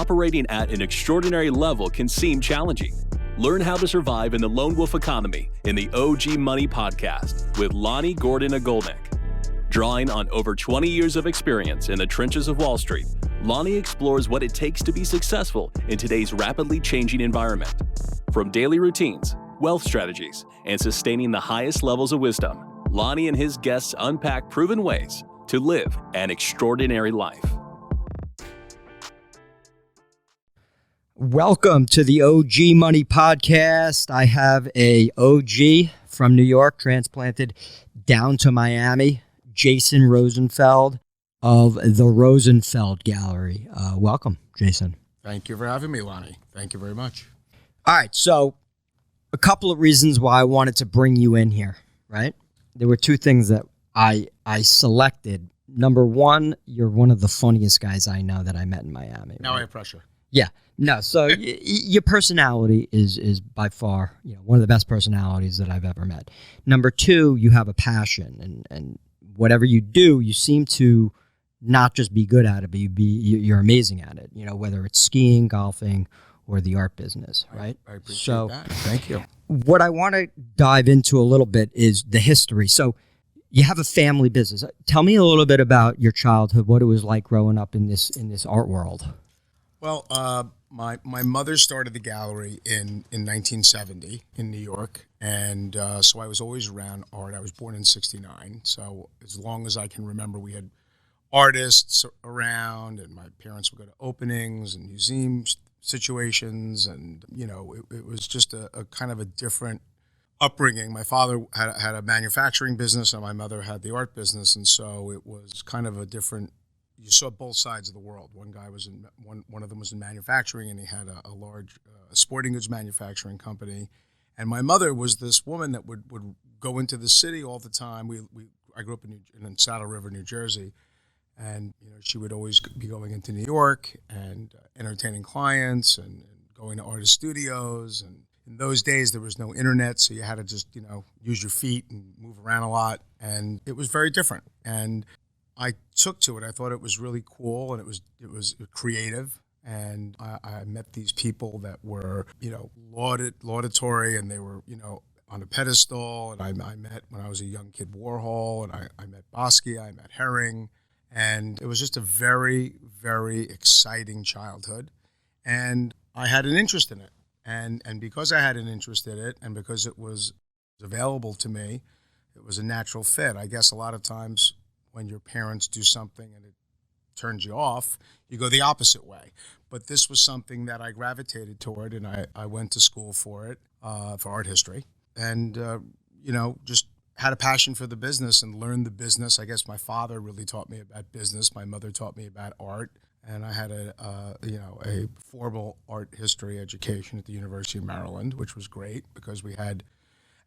operating at an extraordinary level can seem challenging. Learn how to survive in the lone wolf economy in the OG Money podcast with Lonnie Gordon-Agolnik. Drawing on over 20 years of experience in the trenches of Wall Street, Lonnie explores what it takes to be successful in today's rapidly changing environment. From daily routines, wealth strategies, and sustaining the highest levels of wisdom, Lonnie and his guests unpack proven ways to live an extraordinary life. Welcome to the OG Money podcast. I have a OG from New York transplanted down to Miami, Jason Rosenfeld of the Rosenfeld Gallery. Welcome, Jason. Thank you for having me, Lonnie. Thank you very much. All right, so a couple of reasons why I wanted to bring you in here, right? There were two things that I selected. Number one, you're one of the funniest guys I know that I met in Miami. Now right? I have pressure. Yeah. No, so your personality is by far, one of the best personalities that I've ever met. Number two, you have a passion, and whatever you do, you seem to not just be good at it, but you're amazing at it. Whether it's skiing, golfing, or the art business, right? I appreciate that. Thank you. What I want to dive into a little bit is the history. So you have a family business. Tell me a little bit about your childhood, what it was like growing up in this art world. Well, my mother started the gallery in 1970 in New York, and so I was always around art. I was born in 69, so as long as I can remember, we had artists around, and my parents would go to openings and museum situations, and it was just a kind of a different upbringing. My father had a manufacturing business, and my mother had the art business, and so it was kind of a different. You saw both sides of the world. One guy was in one of them was in manufacturing, and he had a large sporting goods manufacturing company. And my mother was this woman that would go into the city all the time. I grew up in Saddle River, New Jersey, and she would always be going into New York and entertaining clients and going to artist studios. And in those days, there was no internet, so you had to just use your feet and move around a lot. And it was very different. And I took to it. I thought it was really cool, and it was creative. And I met these people that were, laudatory, and they were, on a pedestal. And I met, when I was a young kid, Warhol, and I met Basquiat, I met Herring. And it was just a very, very exciting childhood. And I had an interest in it. And because I had an interest in it, and because it was available to me, it was a natural fit. I guess a lot of times when your parents do something and it turns you off, you go the opposite way. But this was something that I gravitated toward, and I went to school for it, for art history, and, just had a passion for the business and learned the business. I guess my father really taught me about business. My mother taught me about art, and I had a formal art history education at the University of Maryland, which was great because we had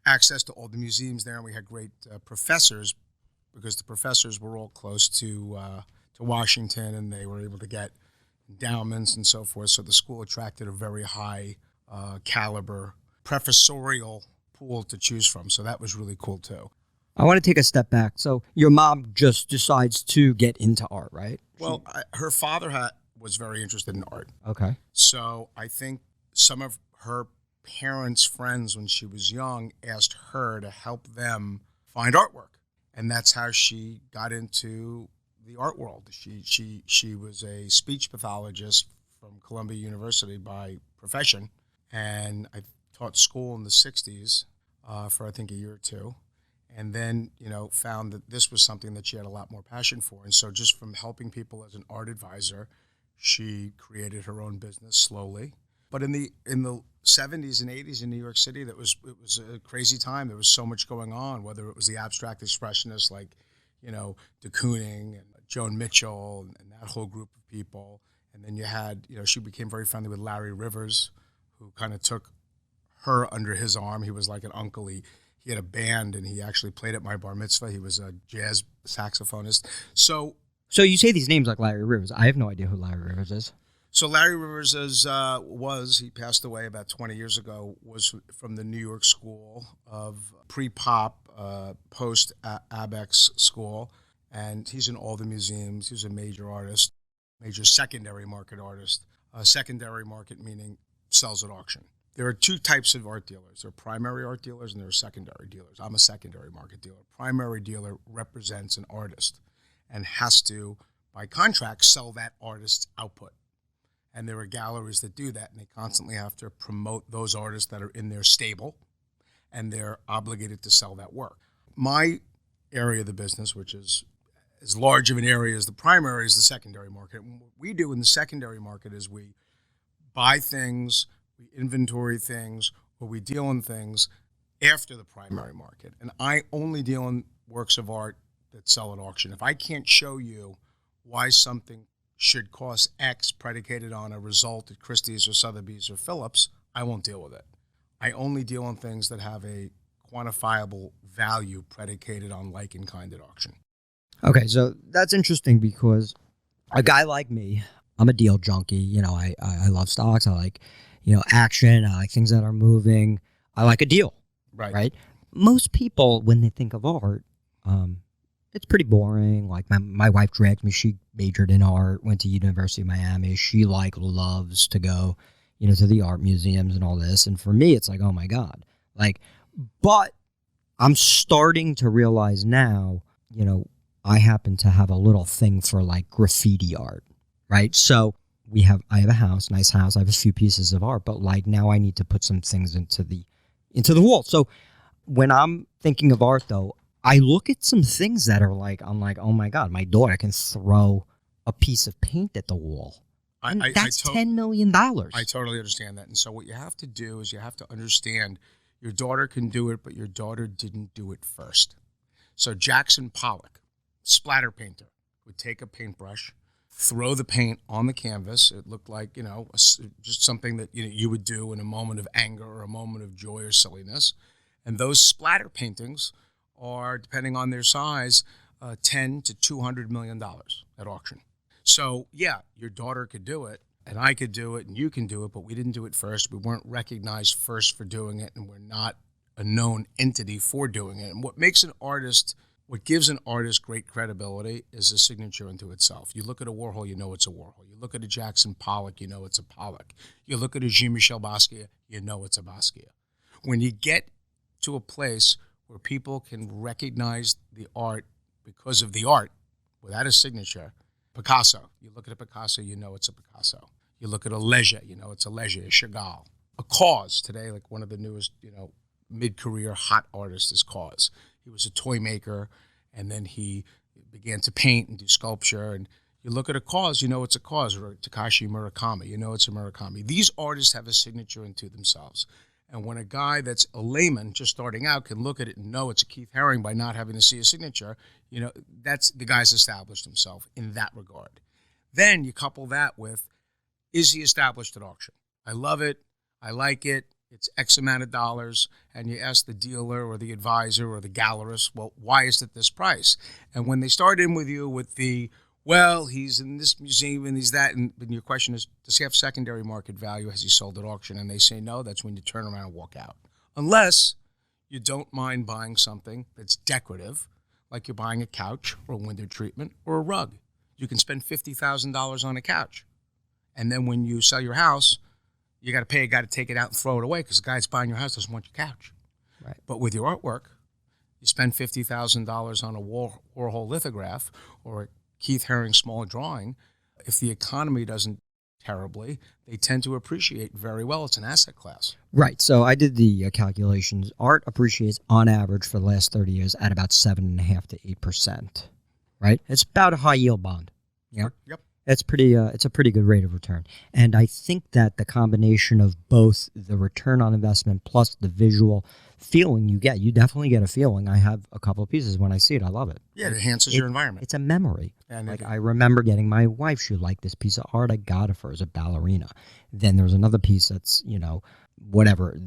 access to all the museums there, and we had great professors, because the professors were all close to Washington, and they were able to get endowments and so forth. So the school attracted a very high caliber professorial pool to choose from. So that was really cool too. I want to take a step back. So your mom just decides to get into art, right? Well, her father was very interested in art. Okay. So I think some of her parents' friends when she was young asked her to help them find artwork. And that's how she got into the art world. She was a speech pathologist from Columbia University by profession, and I taught school in the 60s for I think a year or two, and then found that this was something that she had a lot more passion for. And so just from helping people as an art advisor, she created her own business slowly. But in the 70s and 80s in New York City, it was a crazy time. There was so much going on, whether it was the abstract expressionists like, de Kooning and Joan Mitchell and that whole group of people. And then you had, she became very friendly with Larry Rivers, who kind of took her under his arm. He was like an uncle. He had a band, and he actually played at my bar mitzvah. He was a jazz saxophonist. So you say these names like Larry Rivers. I have no idea who Larry Rivers is. So Larry Rivers he passed away about 20 years ago, was from the New York School of pre-pop, post-ABEX school, and he's in all the museums. He's a major artist, major secondary market artist. A secondary market meaning sells at auction. There are two types of art dealers. There are primary art dealers and there are secondary dealers. I'm a secondary market dealer. Primary dealer represents an artist and has to, by contract, sell that artist's output. And there are galleries that do that, and they constantly have to promote those artists that are in their stable, and they're obligated to sell that work. My area of the business, which is as large of an area as the primary, is the secondary market. And what we do in the secondary market is we buy things, we inventory things, or we deal in things after the primary market. And I only deal in works of art that sell at auction. If I can't show you why something should cost X predicated on a result at Christie's or Sotheby's or Phillips, I won't deal with it. I only deal in things that have a quantifiable value predicated on like and kind at auction. Okay, so that's interesting because a guy like me, I'm a deal junkie. You know, I love stocks. I like, action. I like things that are moving. I like a deal. Right? Most people, when they think of art, it's pretty boring. Like my wife dragged me. She majored in art, went to University of Miami. She loves to go, to the art museums and all this. And for me, it's like, oh my God. But I'm starting to realize now, I happen to have a little thing for graffiti art, right? So I have a house, nice house. I have a few pieces of art, but now I need to put some things into the wall. So when I'm thinking of art, though, I look at some things that are I'm like, oh my God, my daughter can throw a piece of paint at the wall. That's $10 million. I totally understand that. And so what you have to do is you have to understand your daughter can do it, but your daughter didn't do it first. So Jackson Pollock, splatter painter, would take a paintbrush, throw the paint on the canvas. It looked like, just something that you would do in a moment of anger or a moment of joy or silliness. And those splatter paintings are, depending on their size, $10 to $200 million at auction. So, yeah, your daughter could do it, and I could do it, and you can do it, but we didn't do it first. We weren't recognized first for doing it, and we're not a known entity for doing it. And what gives an artist great credibility is a signature unto itself. You look at a Warhol, you know it's a Warhol. You look at a Jackson Pollock, you know it's a Pollock. You look at a Jean-Michel Basquiat, you know it's a Basquiat. When you get to a place where people can recognize the art because of the art without a signature, Picasso. You look at a Picasso, you know it's a Picasso. You look at a Leger, you know it's a Leger, a Chagall. A KAWS today, like one of the newest, mid-career hot artists is KAWS. He was a toy maker, and then he began to paint and do sculpture. And you look at a KAWS, you know it's a KAWS, or a Takashi Murakami, you know it's a Murakami. These artists have a signature unto themselves. And when a guy that's a layman just starting out can look at it and know it's a Keith Haring by not having to see a signature, that's the guy's established himself in that regard. Then you couple that with, is he established at auction? I love it. I like it. It's X amount of dollars. And you ask the dealer or the advisor or the gallerist, well, why is it this price? And when they start in with you with he's in this museum and he's that, and your question is, does he have secondary market value? Has he sold at auction? And they say no, that's when you turn around and walk out. Unless you don't mind buying something that's decorative, like you're buying a couch or a window treatment or a rug. You can spend $50,000 on a couch. And then when you sell your house, you got to pay a guy to take it out and throw it away because the guy that's buying your house doesn't want your couch. Right. But with your artwork, you spend $50,000 on a Warhol lithograph or a Keith Haring small drawing. If the economy doesn't terribly, they tend to appreciate very well. It's an asset class. Right. So I did the calculations. Art appreciates on average for the last 30 years at about 7.5% to 8%. Right. It's about a high yield bond. Yeah. Yep. It's a pretty good rate of return. And I think that the combination of both the return on investment plus the visual feeling you definitely get a feeling. I have a couple of pieces. When I see it, I love it. Yeah, it enhances your environment. It's a memory. And I remember getting my wife, she liked this piece of art. I got it for her as a ballerina. Then there's another piece that's, whatever,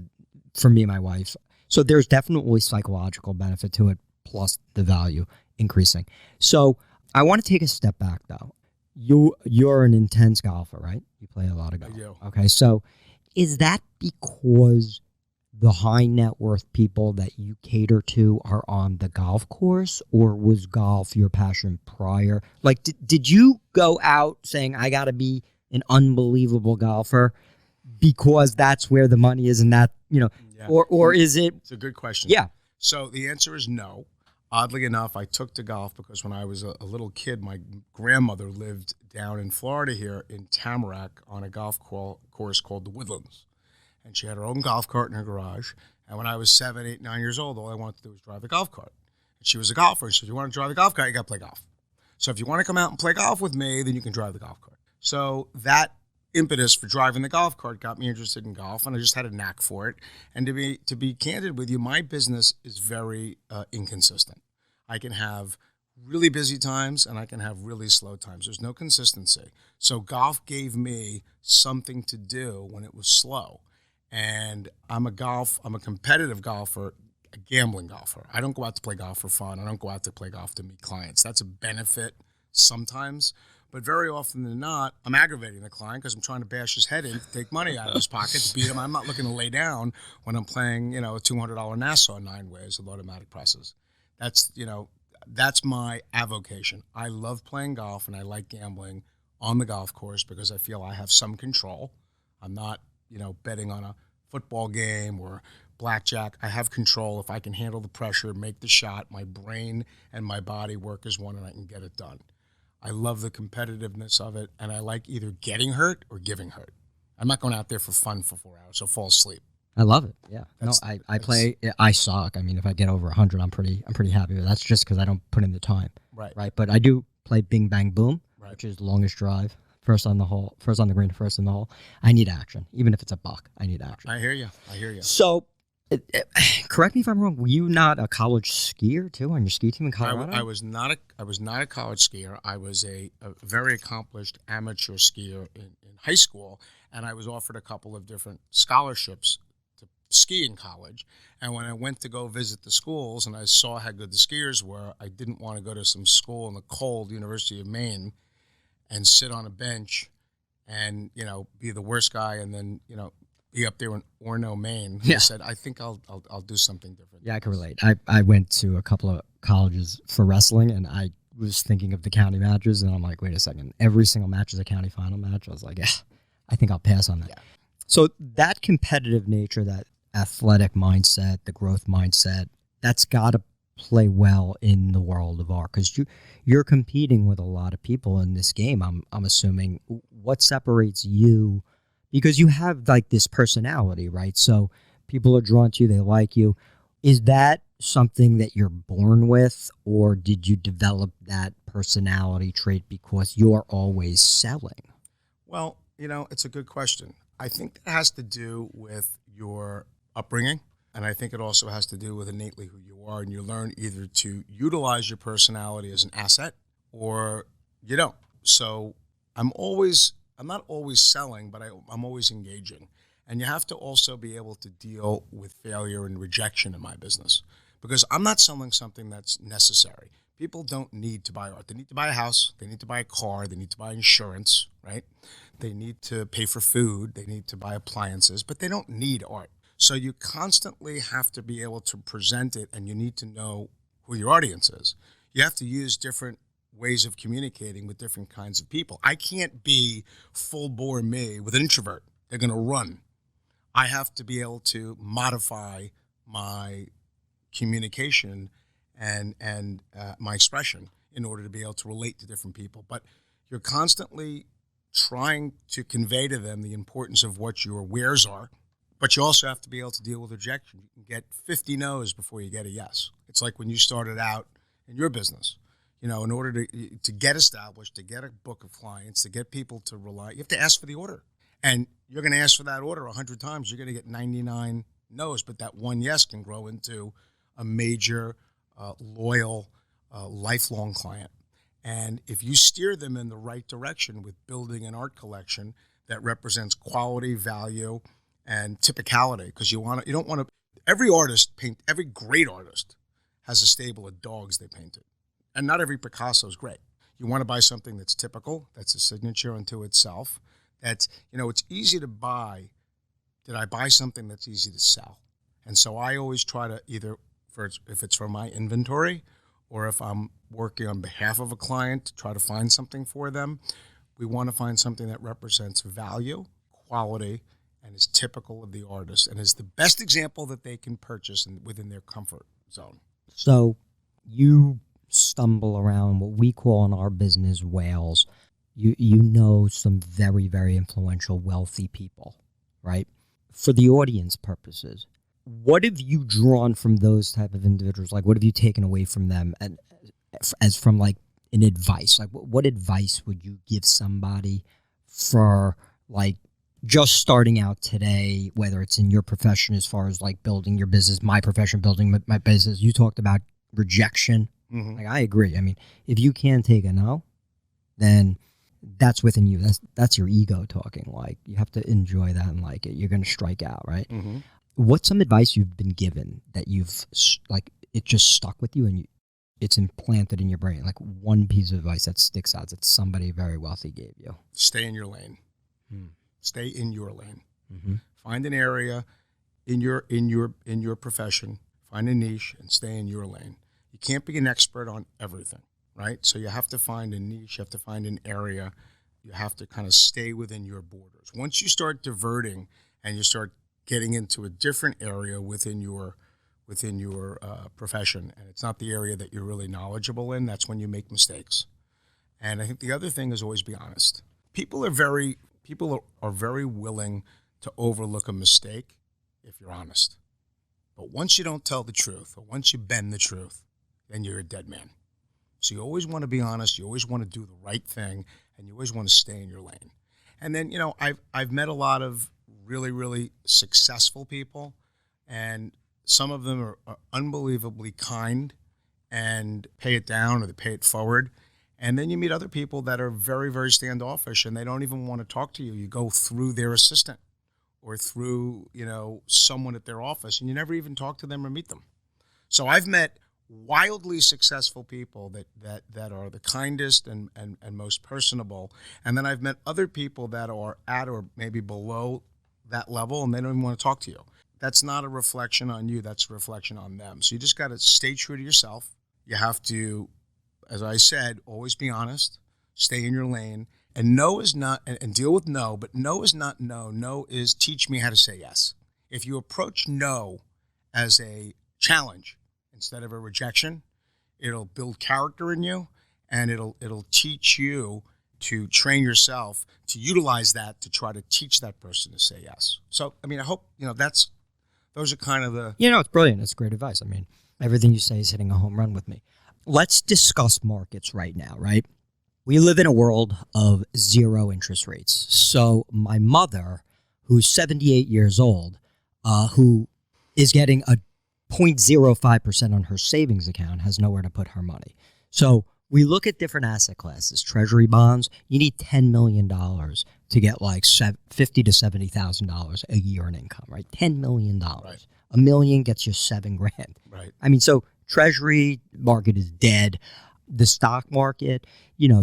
for me and my wife. So there's definitely psychological benefit to it, plus the value increasing. So I want to take a step back, though. You're an intense golfer, right? You play a lot of golf. I do. Okay, so is that because the high net worth people that you cater to are on the golf course, or was golf your passion prior? Did you go out saying, I got to be an unbelievable golfer because that's where the money is, and that, you know, Yeah. or is it? It's a good question. Yeah. So the answer is no. Oddly enough, I took to golf because when I was a little kid, my grandmother lived down in Florida here in Tamarack on a golf course called the Woodlands. And she had her own golf cart in her garage. And when I was 7, 8, 9 years old, all I wanted to do was drive the golf cart. And she was a golfer. And she said, if you want to drive the golf cart, you got to play golf. So if you want to come out and play golf with me, then you can drive the golf cart. So that impetus for driving the golf cart got me interested in golf, and I just had a knack for it. And to be candid with you, my business is very inconsistent. I can have really busy times and I can have really slow times. There's no consistency. So golf gave me something to do when it was slow. And I'm a competitive golfer, a gambling golfer. I don't go out to play golf for fun. I don't go out to play golf to meet clients. That's a benefit sometimes. But very often than not, I'm aggravating the client because I'm trying to bash his head in to take money out of his pocket to beat him. I'm not looking to lay down when I'm playing, a $200 Nassau 9 ways with automatic presses. That's my avocation. I love playing golf and I like gambling on the golf course because I feel I have some control. I'm not, betting on a football game or blackjack. I have control. If I can handle the pressure, make the shot, my brain and my body work as one and I can get it done. I love the competitiveness of it, and I like either getting hurt or giving hurt. I'm not going out there for fun for 4 hours, so fall asleep. I love it. Yeah. I suck. I mean, if I get over 100, I'm pretty happy with that. That's just because I don't put in the time. Right. But I do play Bing Bang Boom, Right. which is the longest drive. First on the hole, first on the green, first in the hole. I need action. Even if it's a buck, I need action. I hear you. So, correct me if I'm wrong. Were you not a college skier too on your ski team in Colorado? I was not a college skier. I was a very accomplished amateur skier in high school, and I was offered a couple of different scholarships to ski in college. And when I went to go visit the schools and I saw how good the skiers were, I didn't want to go to some school in the cold University of Maine and sit on a bench and be the worst guy and then be up there in Orono, Maine. Yeah. I said, I think I'll do something different. Yeah, I can relate. I went to a couple of colleges for wrestling, and I was thinking of the county matches, and I'm like, wait a second. Every single match is a county final match. I was like, I think I'll pass on that. Yeah. So that competitive nature, that athletic mindset, the growth mindset, that's got to play well in the world of art because you're competing with a lot of people in this game. I'm assuming. What separates you? Because you have like this personality, right? So people are drawn to you, they like you. Is that something that you're born with, or did you develop that personality trait because you're always selling? Well, it's a good question. I think that has to do with your upbringing, and I think it also has to do with innately who you are, and you learn either to utilize your personality as an asset or you don't. So I'm not always selling, but I'm always engaging. And you have to also be able to deal with failure and rejection in my business because I'm not selling something that's necessary. People don't need to buy art. They need to buy a house. They need to buy a car. They need to buy insurance, right? They need to pay for food. They need to buy appliances, but they don't need art. So you constantly have to be able to present it, and you need to know who your audience is. You have to use different ways of communicating with different kinds of people. I can't be full bore me with an introvert. They're going to run. I have to be able to modify my communication and my expression in order to be able to relate to different people. But you're constantly trying to convey to them the importance of what your wares are, but you also have to be able to deal with rejection. You can get 50 no's before you get a yes. It's like when you started out in your business. In order to get established, to get a book of clients, to get people to rely, you have to ask for the order. And you're going to ask for that order 100 times. You're going to get 99 no's, but that one yes can grow into a major, loyal, lifelong client. And if you steer them in the right direction with building an art collection that represents quality, value, and typicality, because you don't want to. Every great artist has a stable of dogs they painted. And not every Picasso is great. You want to buy something that's typical, that's a signature unto itself. That's, it's easy to buy. Did I buy something that's easy to sell? And so I always try to either, if it's for my inventory or if I'm working on behalf of a client, to try to find something for them. We want to find something that represents value, quality, and is typical of the artist and is the best example that they can purchase within their comfort zone. So you stumble around what we call in our business whales. You know some very, very influential, wealthy people, right? For the audience purposes, what have you drawn from those type of individuals? Like, what have you taken away from them, and as from like an advice? Like, what advice would you give somebody for like just starting out today, whether it's in your profession as far as like building your business, my profession, building my business? You talked about rejection. Mm-hmm. Like, I agree. I mean, if you can't take a no, then that's within you. That's your ego talking. Like, you have to enjoy that and like it. You're going to strike out, right? Mm-hmm. What's some advice you've been given that you've like it just stuck with you and it's implanted in your brain? Like one piece of advice that sticks out that somebody very wealthy gave you. Stay in your lane. Stay in your lane. Mm-hmm. Find an area in your profession. Find a niche and stay in your lane. You can't be an expert on everything, right? So you have to find a niche. You have to find an area. You have to kind of stay within your borders. Once you start diverting and you start getting into a different area within your profession, and it's not the area that you're really knowledgeable in, that's when you make mistakes. And I think the other thing is always be honest. People are very willing to overlook a mistake if you're honest. But once you don't tell the truth, or once you bend the truth, then you're a dead man. So you always want to be honest. You always want to do the right thing, and you always want to stay in your lane. And then, I've met a lot of really, really successful people, and some of them are unbelievably kind and pay it down or they pay it forward. And then you meet other people that are very, very standoffish and they don't even want to talk to you. You go through their assistant or through, someone at their office and you never even talk to them or meet them. So I've met wildly successful people that are the kindest and most personable. And then I've met other people that are at or maybe below that level and they don't even want to talk to you. That's not a reflection on you. That's a reflection on them. So you just got to stay true to yourself. You have to, as I said, always be honest, stay in your lane. And no is not, and deal with no, but no is not no. No is teach me how to say yes. If you approach no as a challenge instead of a rejection, it'll build character in you and it'll teach you to train yourself to utilize that to try to teach that person to say yes. So, I hope, those are kind of the... It's brilliant. It's great advice. Everything you say is hitting a home run with me. Let's discuss markets right now, right? We live in a world of zero interest rates. So my mother, who's 78 years old, who is getting a 0.05% on her savings account, has nowhere to put her money. So we look at different asset classes. Treasury bonds, you need $10 million to get like $50,000 to $70,000 a year in income, right? $10 million. Right. $1 million gets you $7,000. Right. So treasury market is dead. The stock market,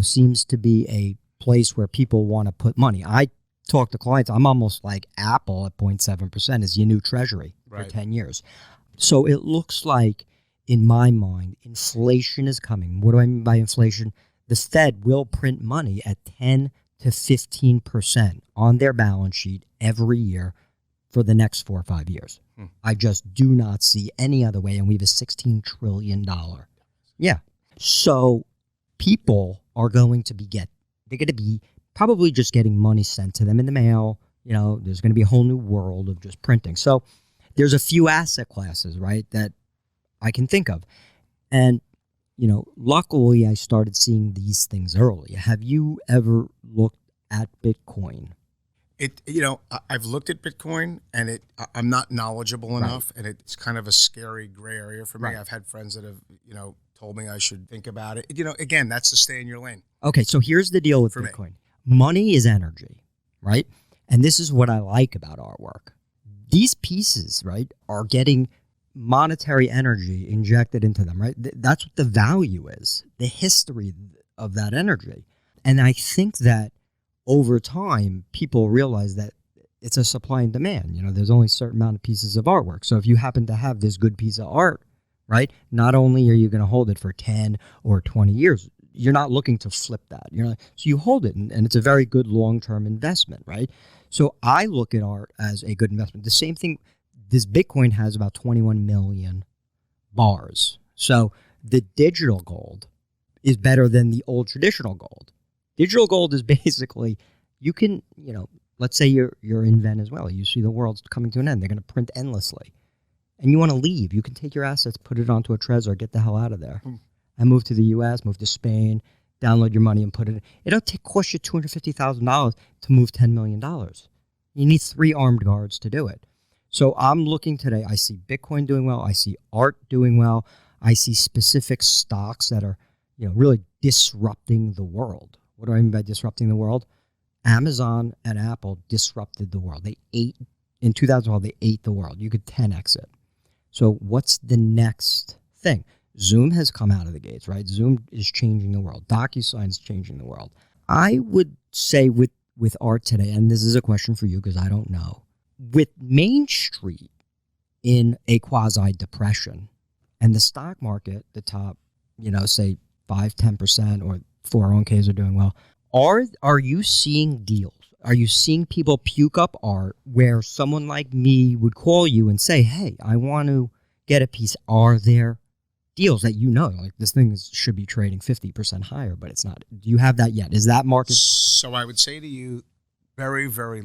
seems to be a place where people want to put money. I talk to clients, I'm almost like Apple at 0.7% is your new treasury for 10 years. So it looks like, in my mind, inflation is coming. What do I mean by inflation? The Fed will print money at 10 to 15% on their balance sheet every year for the next 4 or 5 years. I just do not see any other way, and we have a $16 trillion. Yeah. So people are going to they're going to be probably just getting money sent to them in the mail. There's going to be a whole new world of just printing. So there's a few asset classes, right, that I can think of. And, luckily I started seeing these things early. Have you ever looked at Bitcoin? I've looked at Bitcoin and I'm not knowledgeable enough and it's kind of a scary gray area for me. Right. I've had friends that have, told me I should think about it. Again, that's to stay in your lane. Okay. So here's the deal with For me. Bitcoin. Money is energy, right? And this is what I like about artwork. These pieces, right, are getting monetary energy injected into them, right? That's what the value is, the history of that energy. And I think that over time, people realize that it's a supply and demand. There's only a certain amount of pieces of artwork. So if you happen to have this good piece of art, right, not only are you going to hold it for 10 or 20 years, you're not looking to flip that. So you hold it, and it's a very good long-term investment, right? So I look at art as a good investment. The same thing, this Bitcoin has about 21 million bars. So the digital gold is better than the old traditional gold. Digital gold is basically, you can, let's say you're in Venezuela. You see the world's coming to an end. They're going to print endlessly. And you want to leave. You can take your assets, put it onto a Trezor, get the hell out of there. And move to the U.S., move to Spain, download your money and put it in. It'll cost you $250,000 to move $10 million. You need 3 armed guards to do it. So I'm looking today. I see Bitcoin doing well. I see art doing well. I see specific stocks that are, really disrupting the world. What do I mean by disrupting the world? Amazon and Apple disrupted the world. In 2012, they ate the world. You could 10x it. So what's the next thing? Zoom has come out of the gates, right? Zoom is changing the world. DocuSign's changing the world. I would say with art today, and this is a question for you because I don't know, with Main Street in a quasi-depression and the stock market, the top, say 5-10% or 401ks are doing well, are you seeing deals? Are you seeing people puke up art where someone like me would call you and say, hey, I want to get a piece? Are there deals that like this thing should be trading 50% higher, but it's not? Do you have that yet? Is that market? So I would say to you, very, very,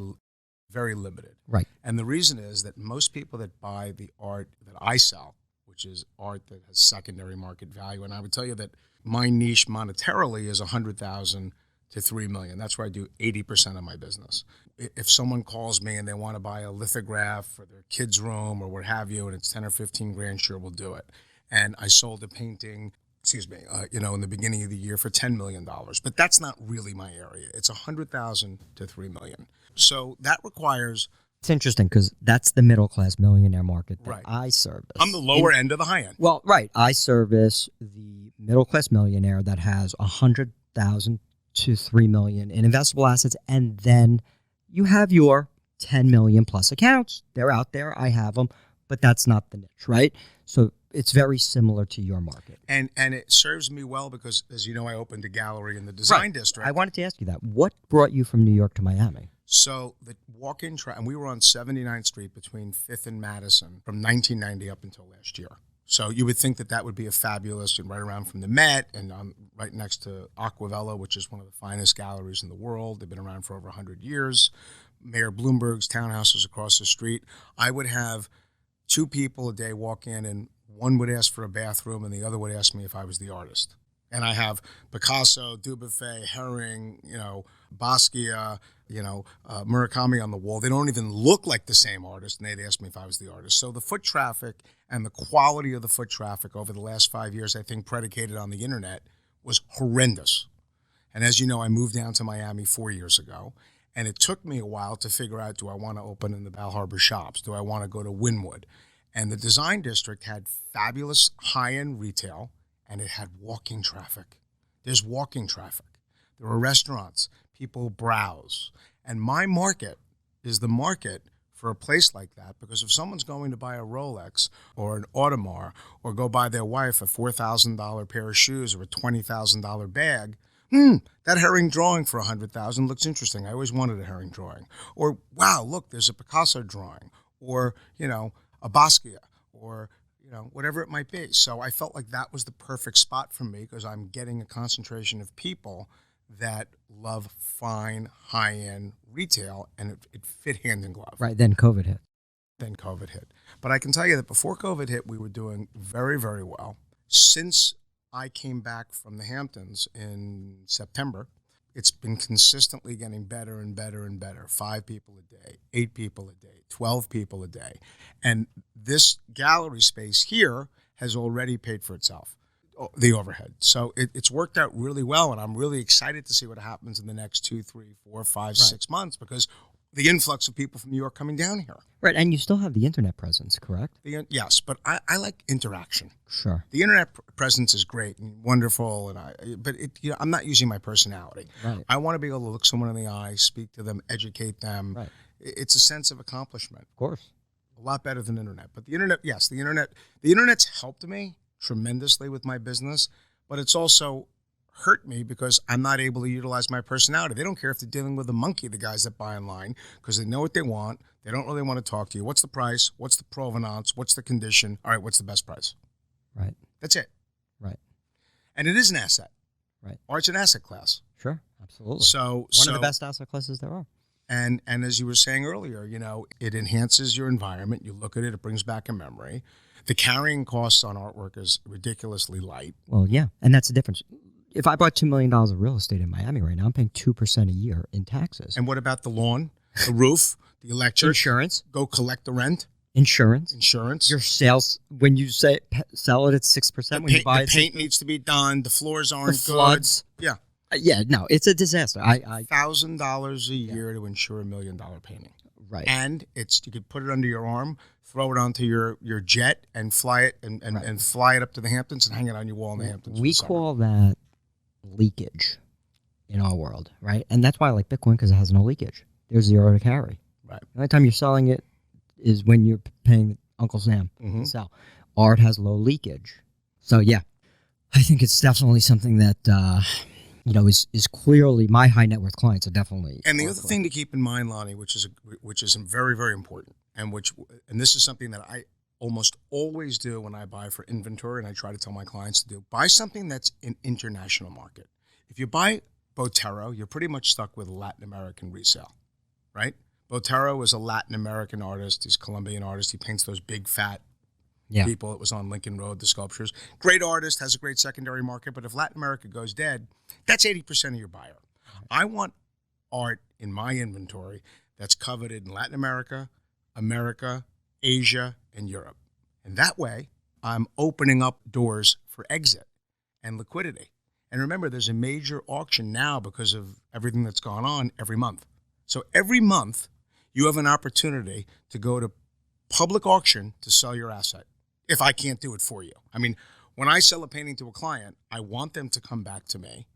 very limited. Right. And the reason is that most people that buy the art that I sell, which is art that has secondary market value, and I would tell you that my niche monetarily is 100,000 to 3 million. That's where I do 80% of my business. If someone calls me and they want to buy a lithograph for their kid's room or what have you, and it's 10 or 15 grand, sure, we'll do it. And I sold a painting, in the beginning of the year for $10 million. But that's not really my area. It's 100,000 to 3 million. So that requires... It's interesting because that's the middle-class millionaire market that Right. I service. I'm the lower end of the high end. Well, right. I service the middle-class millionaire that has 100,000 to 3 million in investable assets, and then you have your 10 million plus accounts. They're out there. I have them, but that's not the niche, right? So it's very similar to your market. And it serves me well because, as you know, I opened a gallery in the design district. I wanted to ask you that. What brought you from New York to Miami? So the walk-in and we were on 79th Street between 5th and Madison from 1990 up until last year. So you would think that would be a fabulous, and right around from the Met, and I'm right next to Aquavella, which is one of the finest galleries in the world. They've been around for over 100 years. Mayor Bloomberg's townhouse is across the street. I would have 2 people a day walk in, and one would ask for a bathroom, and the other would ask me if I was the artist. And I have Picasso, Dubuffet, Herring, Basquiat, Murakami on the wall. They don't even look like the same artist, and they'd ask me if I was the artist. So the foot traffic and the quality of the foot traffic over the last 5 years, I think predicated on the internet, was horrendous. And as you know, I moved down to Miami 4 years ago, and it took me a while to figure out, do I want to open in the Bal Harbour shops? Do I want to go to Wynwood? And the design district had fabulous high-end retail, and it had walking traffic. There's walking traffic. There are restaurants. People browse. And my market is the market for a place like that, because if someone's going to buy a Rolex or an Audemars or go buy their wife a $4,000 pair of shoes or a $20,000 bag, that herring drawing for $100,000 looks interesting. I always wanted a herring drawing. Or, wow, look, there's a Picasso drawing. Or, a Basquiat. Or, whatever it might be. So I felt like that was the perfect spot for me because I'm getting a concentration of people that love fine, high-end retail, and it fit hand in glove. Right, then COVID hit. But I can tell you that before COVID hit, we were doing very, very well. Since I came back from the Hamptons in September, it's been consistently getting better and better and better. 5 people a day, 8 people a day, 12 people a day. And this gallery space here has already paid for itself, the overhead. So it's worked out really well, and I'm really excited to see what happens in the next 2, 3, 4, 5, 6 months, because the influx of people from New York coming down here. Right, and you still have the internet presence, correct? Yes, but I like interaction. Sure. The internet presence is great and wonderful, but I'm not using my personality. Right. I want to be able to look someone in the eye, speak to them, educate them. Right. It's a sense of accomplishment. Of course. A lot better than internet. But the internet, yes, the internet's helped me tremendously with my business, but it's also hurt me because I'm not able to utilize my personality. They don't care if they're dealing with a monkey, the guys that buy online, because they know what they want. They don't really want to talk to you. What's the price? What's the provenance? What's the condition? All right, what's the best price? Right. That's it. Right. And it is an asset. Right. Art's an asset class. Sure. Absolutely. So One of the best asset classes there are. And as you were saying earlier, it enhances your environment. You look at it, it brings back a memory. The carrying costs on artwork is ridiculously light. Well, yeah. And that's the difference. If I bought $2 million of real estate in Miami right now, I'm paying 2% a year in taxes. And what about the lawn, the roof, the electric? Insurance. Go collect the rent. Insurance. Your sales, when you say sell it at 6%, when you buy it. The paint needs to be done. The floors aren't the floods. good. Yeah. Yeah, no, it's a disaster. $1,000 a year to insure $1 million painting. Right. And you could put it under your arm, throw it onto your jet and fly it and fly it up to the Hamptons and hang it on your wall in the Hamptons. We call that leakage in our world, right? And that's why I like Bitcoin, because it has no leakage. There's zero to carry. Right. The only time you're selling it is when you're paying Uncle Sam to sell. Art has low leakage. So, yeah, I think it's definitely something that, is clearly my high net worth clients are definitely. And the other thing to keep in mind, Lonnie, which is very, very important, and this is something that I almost always do when I buy for inventory, and I try to tell my clients to do, buy something that's an international market. If you buy Botero, you're pretty much stuck with Latin American resale, right? Botero is a Latin American artist. He's a Colombian artist. He paints those big, fat people. It was on Lincoln Road, the sculptures. Great artist, has a great secondary market, but if Latin America goes dead, that's 80% of your buyer. I want art in my inventory that's coveted in Latin America, Asia, and Europe. And that way, I'm opening up doors for exit and liquidity. And remember, there's a major auction now because of everything that's gone on every month. So every month, you have an opportunity to go to public auction to sell your asset, if I can't do it for you. I mean, when I sell a painting to a client, I want them to come back to me.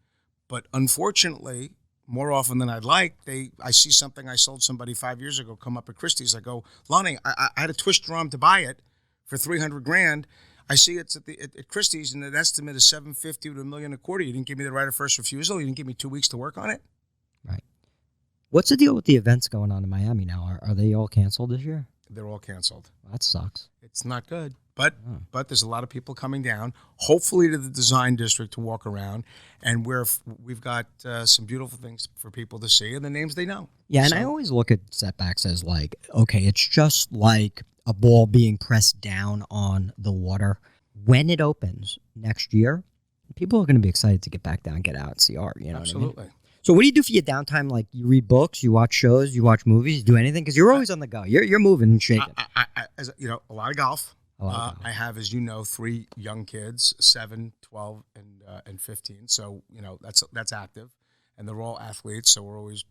But unfortunately, more often than I'd like, I see something I sold somebody 5 years ago come up at Christie's. I go, Lonnie, I had to twist your arm to buy it for $300,000. I see it's at Christie's, and the estimate is $750,000 to $1.25 million. You didn't give me the right of first refusal. You didn't give me 2 weeks to work on it. Right. What's the deal with the events going on in Miami now? Are they all canceled this year? They're all canceled. Well, that sucks. It's not good. But there's a lot of people coming down, hopefully to the design district to walk around, and we've got some beautiful things for people to see and the names they know. Yeah, and I always look at setbacks as like, okay, it's just like a ball being pressed down on the water. When it opens next year, people are going to be excited to get back down, get out, and see art. You know Absolutely. What I mean? So what do you do for your downtime? Like, you read books, you watch shows, you watch movies, you do anything? Because you're always on the go. You're moving and shaking. A lot of golf. I have, as you know, 3 young kids, 7, 12, and 15. So, that's active. And they're all athletes. So we're always,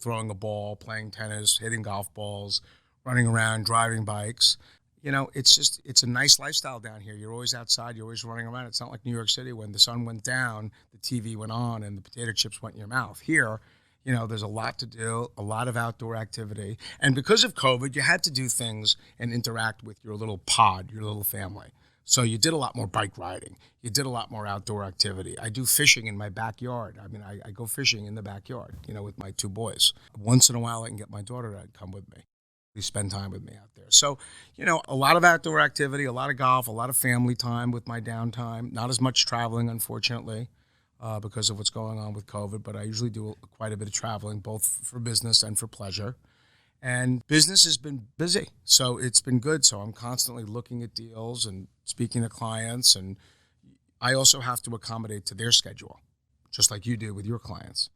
throwing a ball, playing tennis, hitting golf balls, running around, driving bikes. It's a nice lifestyle down here. You're always outside. You're always running around. It's not like New York City when the sun went down, the TV went on, and the potato chips went in your mouth. Here, there's a lot to do, a lot of outdoor activity. And because of COVID, you had to do things and interact with your little pod, your little family. So you did a lot more bike riding. You did a lot more outdoor activity. I do fishing in my backyard. I mean, I go fishing in the backyard, with my 2 boys. Once in a while, I can get my daughter to come with me. They spend time with me out there. So, a lot of outdoor activity, a lot of golf, a lot of family time with my downtime. Not as much traveling, unfortunately, because of what's going on with COVID. But I usually do quite a bit of traveling, both for business and for pleasure. And business has been busy, so it's been good. So I'm constantly looking at deals and speaking to clients. And I also have to accommodate to their schedule, just like you do with your clients.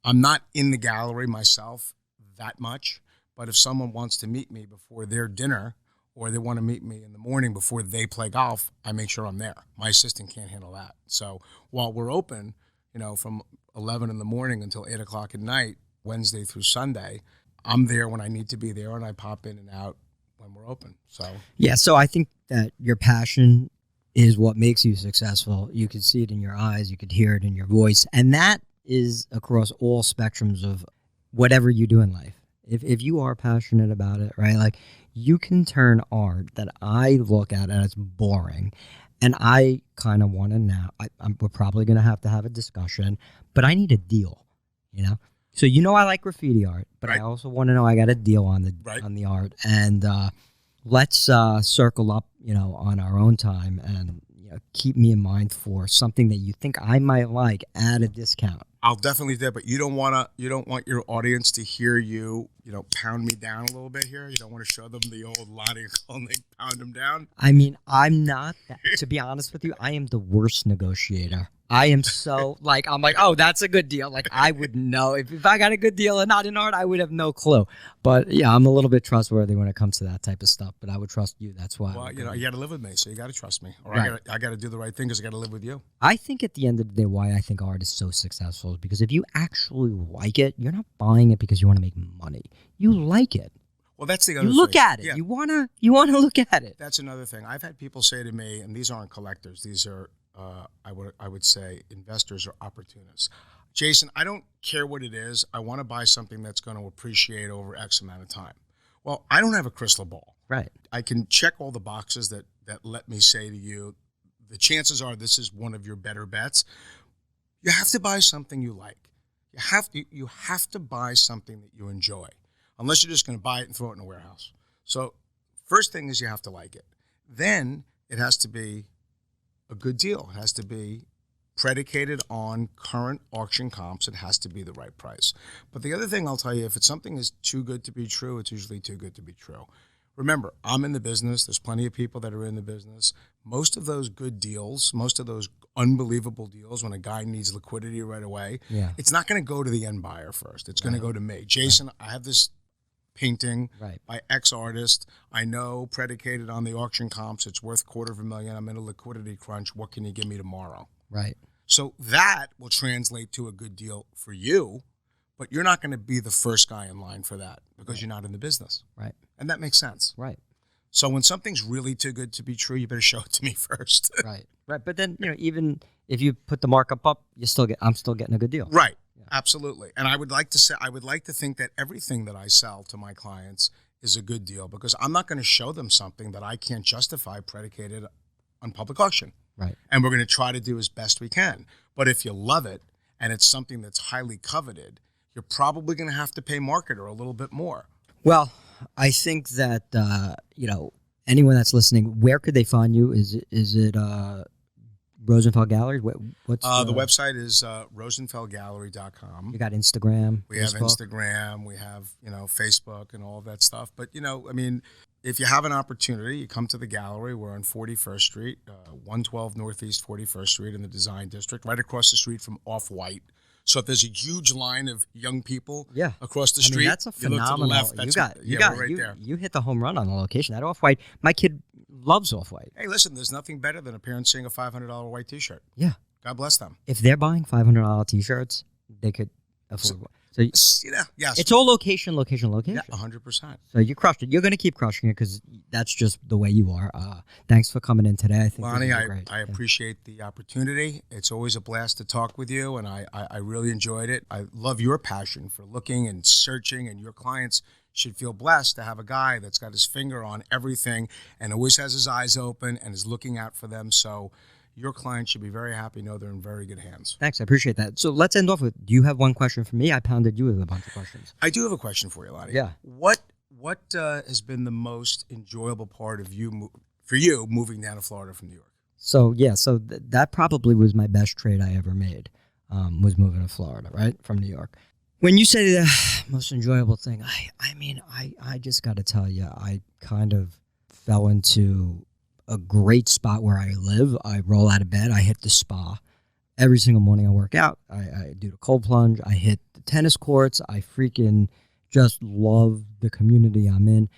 I'm not in the gallery myself that much. But if someone wants to meet me before their dinner, or they want to meet me in the morning before they play golf, I make sure I'm there. My assistant can't handle that. So while we're open, from 11 in the morning until 8 o'clock at night, Wednesday through Sunday, I'm there when I need to be there, and I pop in and out when we're open. So yeah, so I think that your passion is what makes you successful. You could see it in your eyes, you could hear it in your voice, and that is across all spectrums of whatever you do in life. If you are passionate about it, right, like, you can turn art that I look at as boring And I kind of want to now, we're probably going to have a discussion, but I need a deal, you know? So I like graffiti art, but I also want to know I got a deal on the art. And let's circle up, on our own time and keep me in mind for something that you think I might like at a discount. I'll definitely do that, but you don't want your audience to hear you, pound me down a little bit here. You don't want to show them the old Lonnie Goldnick pound them down. I mean, I'm not, to be honest with you, I am the worst negotiator. I am so, I'm like, oh, that's a good deal. Like, I would know. If I got a good deal and not in art, I would have no clue. But, yeah, I'm a little bit trustworthy when it comes to that type of stuff. But I would trust you. That's why. Well, you got to live with me, so you got to trust me. Or right. I got to do the right thing because I got to live with you. I think at the end of the day, why I think art is so successful is because if you actually like it, you're not buying it because you want to make money. You like it. Well, that's the other thing. You look at it. Yeah. You wanna look at it. That's another thing. I've had people say to me, and these aren't collectors. These are I would say investors or opportunists. Jason, I don't care what it is. I want to buy something that's going to appreciate over X amount of time. Well, I don't have a crystal ball. Right. I can check all the boxes that let me say to you, the chances are this is one of your better bets. You have to buy something you like. You have to buy something that you enjoy, unless you're just going to buy it and throw it in a warehouse. So first thing is you have to like it. Then it has to be a good deal. It has to be predicated on current auction comps. It has to be the right price. But the other thing I'll tell you, if it's something is too good to be true, it's usually too good to be true. Remember, I'm in the business. There's plenty of people that are in the business. Most of those good deals, most of those unbelievable deals when a guy needs liquidity right away, it's not going to go to the end buyer first. It's going to go to me. Jason, I have this painting by X artist. I know predicated on the auction comps, it's worth $250,000. I'm in a liquidity crunch. What can you give me tomorrow? Right. So that will translate to a good deal for you, but you're not going to be the first guy in line for that because you're not in the business. Right. And that makes sense. Right. So when something's really too good to be true, you better show it to me first. Right. Right. But then, even if you put the markup up, I'm still getting a good deal. Right. Absolutely. And I would like to think that everything that I sell to my clients is a good deal because I'm not going to show them something that I can't justify predicated on public auction. Right. And we're going to try to do as best we can. But if you love it and it's something that's highly coveted, you're probably going to have to pay market or a little bit more. Well, I think that, anyone that's listening, where could they find you? Is it Rosenfeld Gallery? What's the website is rosenfeldgallery.com. You got Instagram. We Facebook? have Instagram. We have Facebook and all of that stuff. But if you have an opportunity, you come to the gallery. We're on 41st Street, 112 Northeast 41st Street in the Design District, right across the street from Off-White. So if there's a huge line of young people across the street, that's a phenomenal. You look to the left. We're right there. You hit the home run on the location. That Off-White, my kid loves Off-White. Hey, listen, there's nothing better than a parent seeing a $500 white T-shirt. Yeah. God bless them. If they're buying $500 T-shirts, they could afford one. So yes, it's all location. Yeah, 100%. So you crushed it. You're going to keep crushing it because that's just the way you are. Thanks for coming in today. I think Lonnie, I appreciate the opportunity. It's always a blast to talk with you, and I really enjoyed it. I love your passion for looking and searching, and your clients should feel blessed to have a guy that's got his finger on everything and always has his eyes open and is looking out for them. So your clients should be very happy, know they're in very good hands. Thanks. I appreciate that. So let's end off with, do you have one question for me? I pounded you with a bunch of questions. I do have a question for you, Lonnie. Yeah. What has been the most enjoyable part of for you moving down to Florida from New York? So, that probably was my best trade I ever made, was moving to Florida, right, from New York. When you say the most enjoyable thing, I just got to tell you, I kind of fell into a great spot where I live. I roll out of bed. I hit the spa. Every single morning I work out. I do the cold plunge. I hit the tennis courts. I freaking just love the community I'm in.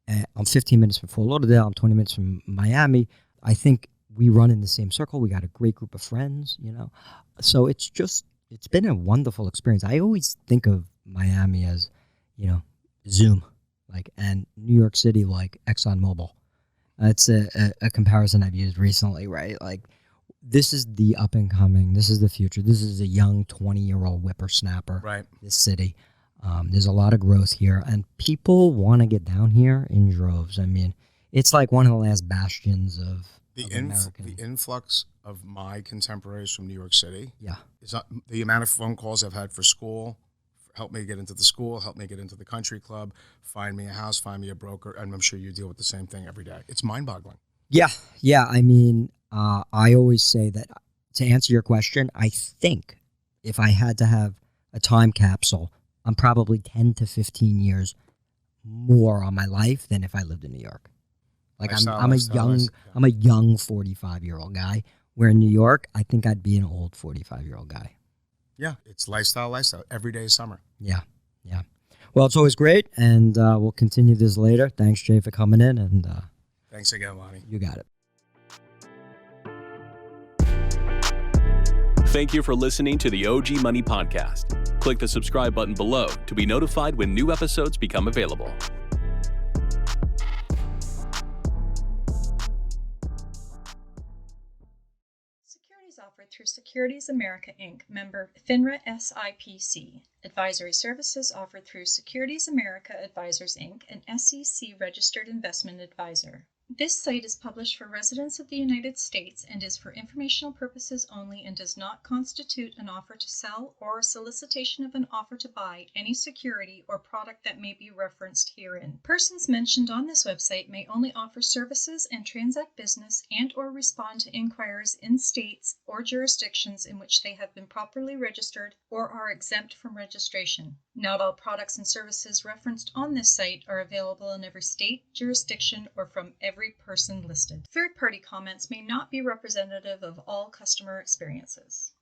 I'm 15 minutes from Fort Lauderdale. I'm 20 minutes from Miami. I think we run in the same circle. We got a great group of friends, So it's been a wonderful experience. I always think of Miami as, Zoom, and New York City like ExxonMobil. It's a comparison I've used recently, right? This is the up and coming. This is the future. This is a young 20-year-old whippersnapper. Right. This city. There's a lot of growth here, and people want to get down here in droves. It's like one of the last bastions of The of American. the influx of my contemporaries from New York City. Yeah. Is not, the amount of phone calls I've had for school, help me get into the school, help me get into the country club, find me a house, find me a broker, and I'm sure you deal with the same thing every day. It's mind-boggling. Yeah. I mean, I always say that to answer your question, I think if I had to have a time capsule, I'm probably 10 to 15 years more on my life than if I lived in New York. Like I'm a young 45-year-old guy. Where in New York, I think I'd be an old 45-year-old guy. Yeah, it's lifestyle. Every day is summer. Yeah. Well, it's always great, and we'll continue this later. Thanks, Jay, for coming in, and Thanks again, Lonnie. you got it. Thank you for listening to the OG Money Podcast. Click the subscribe button below to be notified when new episodes become available. Securities offered through Securities America Inc., member FINRA SIPC. Advisory services offered through Securities America Advisors Inc., an SEC-registered investment advisor. This site is published for residents of the United States and is for informational purposes only and does not constitute an offer to sell or a solicitation of an offer to buy any security or product that may be referenced herein. Persons mentioned on this website may only offer services and transact business and or respond to inquiries in states or jurisdictions in which they have been properly registered or are exempt from registration. Not all products and services referenced on this site are available in every state, jurisdiction, or from every person listed. Third-party comments may not be representative of all customer experiences.